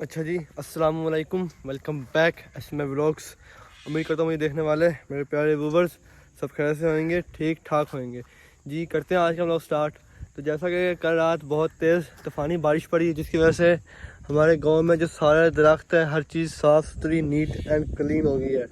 अच्छा जी, अस्सलाम वालेकुम, वेलकम बैक एसमे व्लॉग्स। उम्मीद करता हूँ मुझे देखने वाले मेरे प्यारे व्यूवर्स सब खैर से होंगे, ठीक ठाक होंगे जी। करते हैं आज का व्लॉग स्टार्ट। तो जैसा कि कल रात बहुत तेज़ तूफ़ानी बारिश पड़ी, जिसकी वजह से हमारे गांव में जो सारे दरख्त है हर चीज़ साफ़ सुथरी नीट एंड क्लीन हो गई है।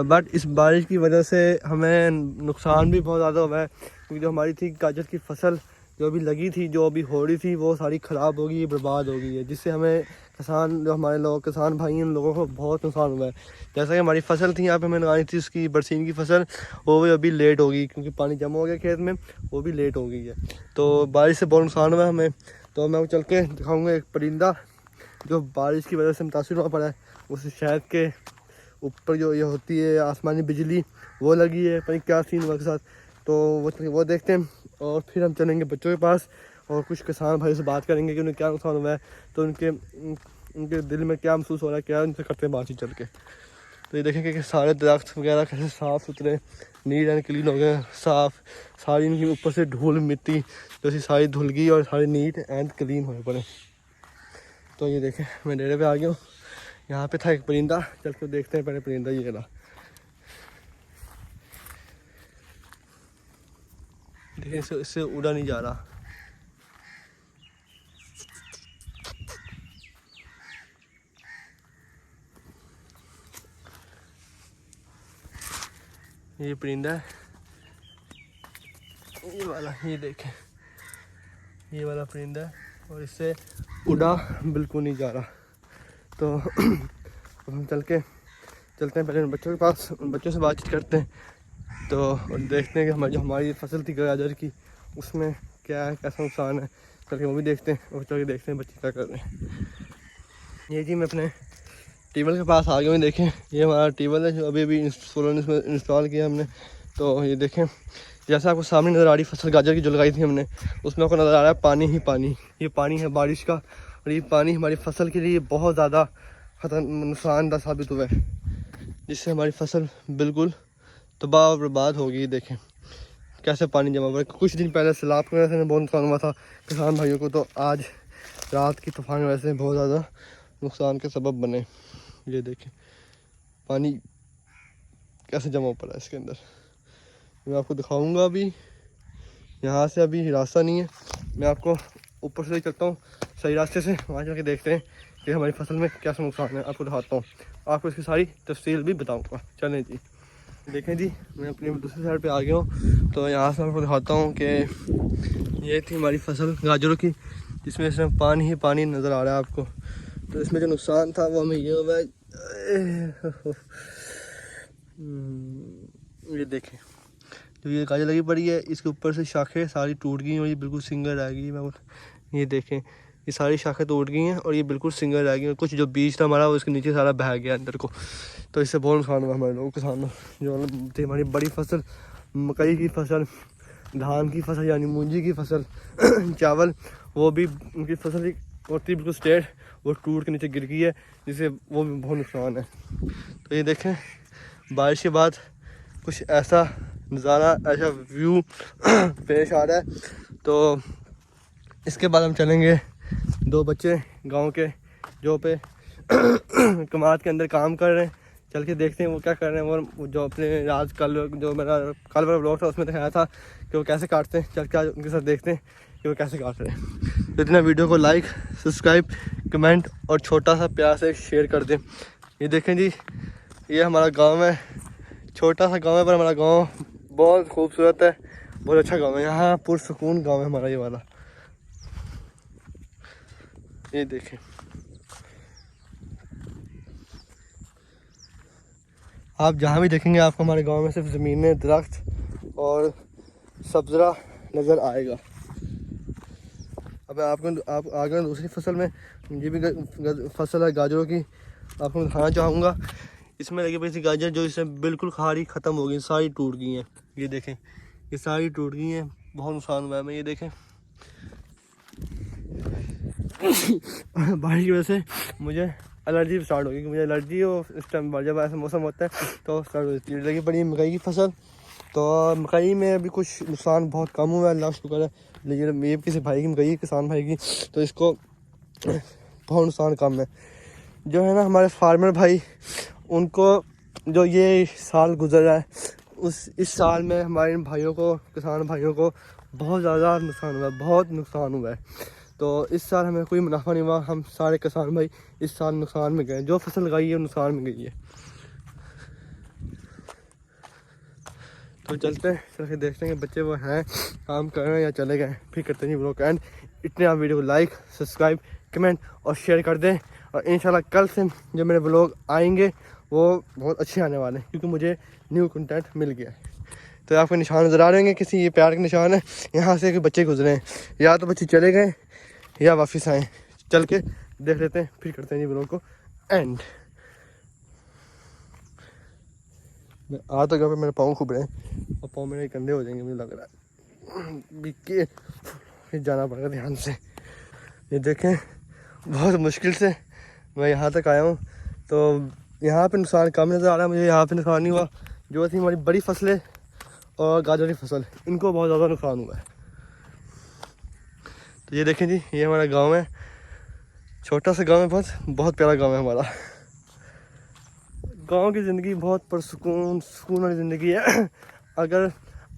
बट इस बारिश की वजह से हमें नुकसान भी बहुत ज़्यादा हुआ है, क्योंकि जो हमारी थी गाजर की फसल जो अभी लगी थी, जो अभी हो रही थी, वो सारी ख़राब हो गई, बर्बाद हो गई है, जिससे हमें किसान जो हमारे लोग किसान भाई हैं उन लोगों को बहुत नुकसान हुआ है। जैसा कि हमारी फसल थी यहाँ पे हमें लगानी थी उसकी बरसीन की फसल, वो भी अभी लेट हो गई क्योंकि पानी जमा हो गया खेत में, वो भी लेट हो गई है। तो बारिश से बहुत नुकसान हुआ है हमें। तो मैं चल के दिखाऊँगा एक परिंदा जो बारिश की वजह से मुतासिर हुआ पड़ा है। उस शहद के ऊपर जो ये होती है आसमानी बिजली, वो लगी है, पता नहीं क्या सीन हुआ के साथ। तो वो देखते हैं और फिर हम चलेंगे बच्चों के पास और कुछ किसान भाई से बात करेंगे कि उन्हें क्या नुकसान हुआ है, तो उनके दिल में क्या महसूस हो रहा है, क्या उनसे करते हैं बातचीत चल के। तो ये देखेंगे कि सारे दरख्त वगैरह कैसे साफ़ सुथरे नीट एंड क्लीन हो गए, साफ़ सारी इनकी ऊपर से धूल मिट्टी जैसी सारी धुल गई और सारे नीट एंड क्लीन हुए पड़े। तो ये देखें मैं डेरे पे आ गया हूँ। यहाँ पे था एक परिंदा, चल के देखते हैं पहले परिंदा ये रहा। देखिए इससे उड़ा नहीं जा रहा। ये परिंदा है, ये वाला, ये देखें ये वाला परिंदा है और इससे उड़ा बिल्कुल नहीं जा रहा। तो अब हम चलते हैं पहले बच्चों के पास, उन बच्चों से बातचीत करते हैं। तो और देखते हैं कि हमारी फसल थी गाजर की, उसमें क्या है, कैसा नुकसान है। चल के वो भी देखते हैं और चल के देखते हैं बच्चे क्या कर रहे हैं। ये जी मैं अपने टेबल के पास आ गया हूँ। देखें ये हमारा टेबल है जो अभी सोलर ने इसमें इंस्टॉल किया हमने। तो ये देखें जैसा आपको सामने नज़र आ रही फसल गाजर की जो लगाई थी हमने, उसमें आपको नज़र आ रहा है पानी ही पानी। ये पानी है बारिश का और ये पानी हमारी फसल के लिए बहुत ज़्यादा नुकसानदा साबित हुआ है, जिससे हमारी फसल बिल्कुल तबाह और बर्बाद हो गई। देखें कैसे पानी जमा हुआ है। कुछ दिन पहले सैलाब की वजह से बहुत नुकसान हुआ था किसान भाइयों को, तो आज रात की तूफान की वजह से बहुत ज़्यादा नुकसान के सबब बने। ये देखें पानी कैसे जमा पड़ा है इसके अंदर, मैं आपको दिखाऊंगा। अभी यहाँ से अभी रास्ता नहीं है, मैं आपको ऊपर से चलता हूँ सही रास्ते से, वहाँ जाके देखते हैं कि हमारी फसल में कैसा नुकसान है। आपको दिखाता हूँ, आपको इसकी सारी तफसील भी बताऊँगा। चलें जी। देखें जी मैं अपनी दूसरी साइड पे आ गया हूँ। तो यहाँ से आपको दिखाता हूँ कि ये थी हमारी फसल गाजरों की, जिसमें इसमें पानी ही पानी नज़र आ रहा है आपको। तो इसमें जो नुकसान था वो हमें ये हुआ है, ये देखें जो ये गाजर लगी पड़ी है, इसके ऊपर से शाखें सारी टूट गई और ये बिल्कुल सिंगल रह गई। मैं ये देखें ये सारी शाखें टूट गई हैं और ये बिल्कुल सिंगल रह गई और कुछ जो बीज था हमारा वो इसके नीचे सारा बह गया अंदर को। तो इससे बहुत नुकसान हुआ हमारे लोगों किसानों जो थी हमारी बड़ी फसल, मकई की फसल, धान की फसल यानी मूंजी की फसल चावल, वो भी उनकी फसल ही होती बिल्कुल स्ट्रेट, वो टूट के नीचे गिर गई है, जिससे वो भी बहुत नुकसान है। तो ये देखें बारिश के बाद कुछ ऐसा नज़ारा, ऐसा व्यू पेश आ रहा है। तो इसके बाद हम चलेंगे, दो बच्चे गांव के जो पे कमाद के अंदर काम कर रहे हैं, चल के देखते हैं वो क्या कर रहे हैं। और जो अपने रात कल जो मेरा कल वाला ब्लॉग था उसमें दिखाया था कि वो कैसे काटते हैं, चल के आज उनके साथ देखते हैं कि वो कैसे काट रहे हैं। तो इतना वीडियो को लाइक, सब्सक्राइब, कमेंट और छोटा सा प्यार से शेयर कर दें। ये देखें जी ये हमारा गाँव है, छोटा सा गाँव है पर हमारा गाँव बहुत खूबसूरत है, बहुत अच्छा गाँव है। यहाँ पुरसुकून गाँव है हमारा ये वाला। ये देखें आप जहाँ भी देखेंगे आपको हमारे गांव में सिर्फ ज़मीनें, दरख्त और सब्ज़रा नज़र आएगा। अब आप आगे दूसरी फसल में ये भी फसल है गाजरों की, आपको दिखाना चाहूँगा। इसमें लगी पड़ी थी गाजर जो इसमें बिल्कुल खारी ख़त्म हो गई, सारी टूट गई हैं। ये देखें ये सारी टूट गई हैं, बहुत नुकसान हुआ है हमें। ये देखें बारिश की वजह से मुझे एलर्जी स्टार्ट हो गई, मुझे एलर्जी हो इस टाइम जब ऐसा मौसम होता है तो स्टार्ट हो जाती है। लगी पड़ी मकई की फसल, तो मकई में अभी कुछ नुकसान बहुत कम हुआ है, अल्लाह शुक्र है। लेकिन ये किसी भाई की मकई किसान भाई की, तो इसको बहुत नुकसान कम है। जो है ना हमारे फार्मर भाई, उनको जो ये साल गुजरा है इस साल में हमारे इन भाइयों को, किसान भाइयों को बहुत ज़्यादा नुकसान हुआ है, बहुत नुकसान हुआ है। तो इस साल हमें कोई मुनाफा नहीं हुआ, हम सारे किसान भाई इस साल नुकसान में गए, जो फसल लगाई है नुकसान में गई है। तो चलते हैं, चल के देखते हैं कि बच्चे वो हैं काम कर रहे हैं या चले गए। फिर करते हैं ब्लॉग एंड। इतने आप वीडियो को लाइक, सब्सक्राइब, कमेंट और शेयर कर दें। और इंशाल्लाह कल से जो मेरे ब्लॉग आएंगे वो बहुत अच्छे आने वाले हैं, क्योंकि मुझे न्यू कंटेंट मिल गया है। तो आपको निशान नज़र आ रहे होंगे, किसी ये प्यार के निशान है, यहाँ से कि बच्चे गुजरे हैं, या तो बच्चे चले गए या वापस आए। चल के देख लेते हैं, फिर करते हैं ब्लॉग को एंड। मैं आ तो गया, मेरे पाँव खूब रहे हैं और पाँव मेरे गंदे हो जाएंगे मुझे लग रहा है, बिके फिर जाना पड़ेगा ध्यान से। ये देखें बहुत मुश्किल से मैं यहाँ तक आया हूँ। तो यहाँ पे नुकसान कम नज़र आ रहा है मुझे, यहाँ पे नुकसान नहीं हुआ। जो थी हमारी बड़ी फसलें और गाजर की फसल, इनको बहुत ज़्यादा नुकसान हुआ है। तो ये देखें जी, ये हमारा गाँव है, छोटा सा गाँव है, बहुत प्यारा गाँव है हमारा। गांव की ज़िंदगी बहुत पुरसुकून, सुकून वाली ज़िंदगी है। अगर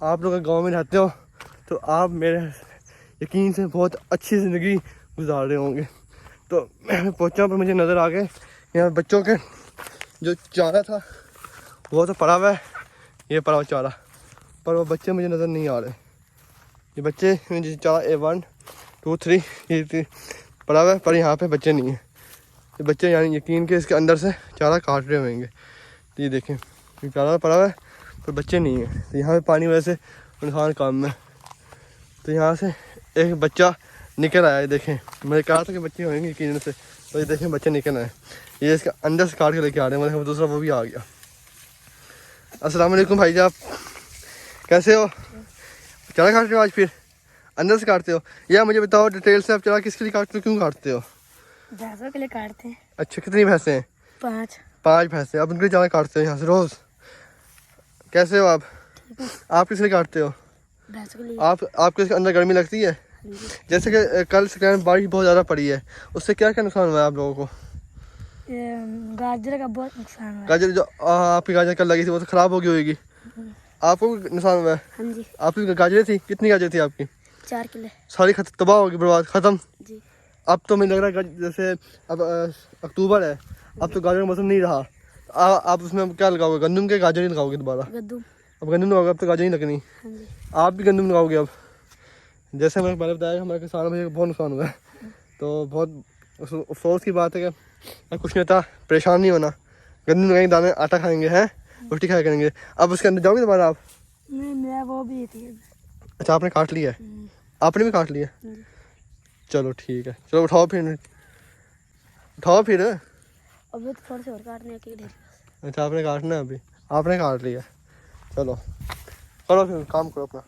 आप लोग गांव में रहते हो तो आप मेरे यकीन से बहुत अच्छी ज़िंदगी गुजार रहे होंगे। तो मैं पहुंचा पर मुझे नज़र आ गए यहाँ बच्चों के जो चारा था वो तो पड़ा हुआ है, ये पड़ा हुआ चारा, पर वो बच्चे मुझे नज़र नहीं आ रहे। ये बच्चे जो चारा A1, 2, 3 ये पड़ा हुआ है, पर यहाँ पे बच्चे नहीं हैं। ये बच्चे यानी यकीन के इसके अंदर से चारा काट रहे होंगे। तो ये देखें, ये चारा पड़ा हुआ है पर बच्चे नहीं हैं। तो यहाँ पे पानी वजह से नुकसान कम है। तो यहाँ से एक बच्चा निकल आया है, देखें मैंने कहा था कि बच्चे होंगे यकीन से। तो ये देखें बच्चे निकल आए, ये इसके अंदर से काट के लेके आ रहे हैं, मतलब दूसरा वो भी आ गया। अस्सलाम वालेकुम भाई साहब, कैसे हो? चारा काट रहे हो आज, फिर अंदर से काटते हो? या मुझे बताओ डिटेल से, आप चारा किसके लिए काटते हो, क्यों काटते हो? भैंसों के लिए काटते हैं। अच्छा, कितनी भैंसें हैं? 5 भैंसें। अब उनके लिए चारा काटते हो यहाँ से रोज़? कैसे हो आप? आप किस लिए काटते हो? भैंसों के लिए। आपके इसके अंदर गर्मी लगती है? जैसे कि कल से बारिश बहुत ज़्यादा पड़ी है, उससे क्या क्या नुकसान हुआ है आप लोगों को? गाजर का बहुत नुकसान हुआ है। गाजर जो आपकी गाजर कल लगी थी वो तो ख़राब हो गई होगी, आपको भी नुकसान हुआ है? हाँ जी। आपकी गाजरें थी, कितनी गाजर थी आपकी? 4 किलो। सारी तबाह होगी, बर्बाद, ख़त्म जी। अब तो मुझे लग रहा है जैसे अब अक्टूबर है, अब तो गाजर का मौसम नहीं रहा। आप उसमें क्या लगाओगे, गंदम के गाजर ही लगाओगे दोबारा? गंदम। अब गंदम लगाओगे, अब तो गाजर ही लगनी। हाँ जी। आप भी गंदम लगाओगे अब? जैसे मैंने पहले बताया, हमारे किसानों में बहुत नुकसान हुआ है। तो बहुत अफसोस की बात है कि कुछ नहीं होता, परेशान नहीं होना। गंदम लगाएंगे, दाने आटा खाएंगे, हैं रोटी खाया करेंगे। अब उसके अंदर जाओगे दोबारा आप? नहीं, मेरा वो भी थी। अच्छा, आपने काट लिया है? आपने भी काट लिया? चलो ठीक है, चलो उठाओ फिर, उठाओ फिर। अभी तो थोड़े से और काटने के लिए। अच्छा, आपने काटना है अभी? आपने काट लिया, चलो करो फिर काम करो अपना।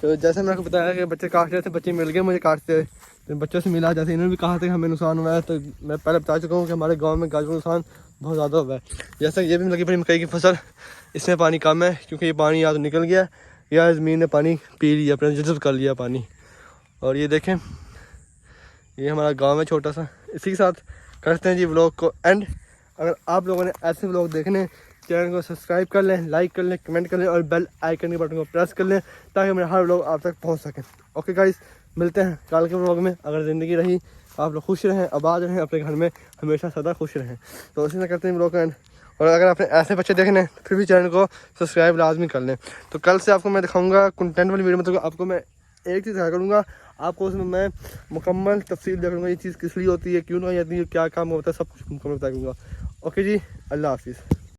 तो जैसे मैंने आपको बताया कि बच्चे काट रहे थे, बच्चे मिल गए मुझे काटते, तो बच्चों से मिला, जैसे इन्होंने भी कहा था कि हमें नुकसान हुआ है। तो मैं पहले बता चुका हूँ कि हमारे गांव में गाजर का नुकसान बहुत ज़्यादा हुआ है। जैसा ये भी लगी पड़ी मकई की फसल, इसमें पानी कम है, क्योंकि ये पानी या तो निकल गया या ज़मीन ने पानी पी लिया, अपने जज़ब कर लिया पानी। और ये देखें, ये हमारा गाँव है छोटा सा। इसी के साथ करते हैं जी व्लॉग को एंड। अगर आप लोगों ने ऐसे व्लॉग देखने, चैनल को सब्सक्राइब कर लें, लाइक कर लें, कमेंट कर लें और बेल आइकन के बटन को प्रेस कर लें, ताकि मेरा हर व्लॉग आप तक पहुंच सके। ओके गाइस, मिलते हैं कल के व्लॉग में। अगर ज़िंदगी रही, आप लोग खुश रहें, आबाद रहें, अपने घर में हमेशा सदा खुश रहें। तो इसी तरह करते हैं व्लॉग का एंड। और अगर आपने ऐसे बच्चे देखने फिर भी चैनल को सब्सक्राइब लाजमी कर लें। तो कल से आपको मैं दिखाऊँगा कंटेंट वाली वीडियो में। तो आपको मैं एक चीज़ दिखा करूँगा, आपको उसमें मैं मुकम्मल तफसील दिया करूँगा, ये चीज़ किस लिए होती है, क्यों नहीं जाती है, क्या काम होता है, सब कुछ मुकम्मल बताया करूँगा। ओके जी, अल्लाह हाफिज़।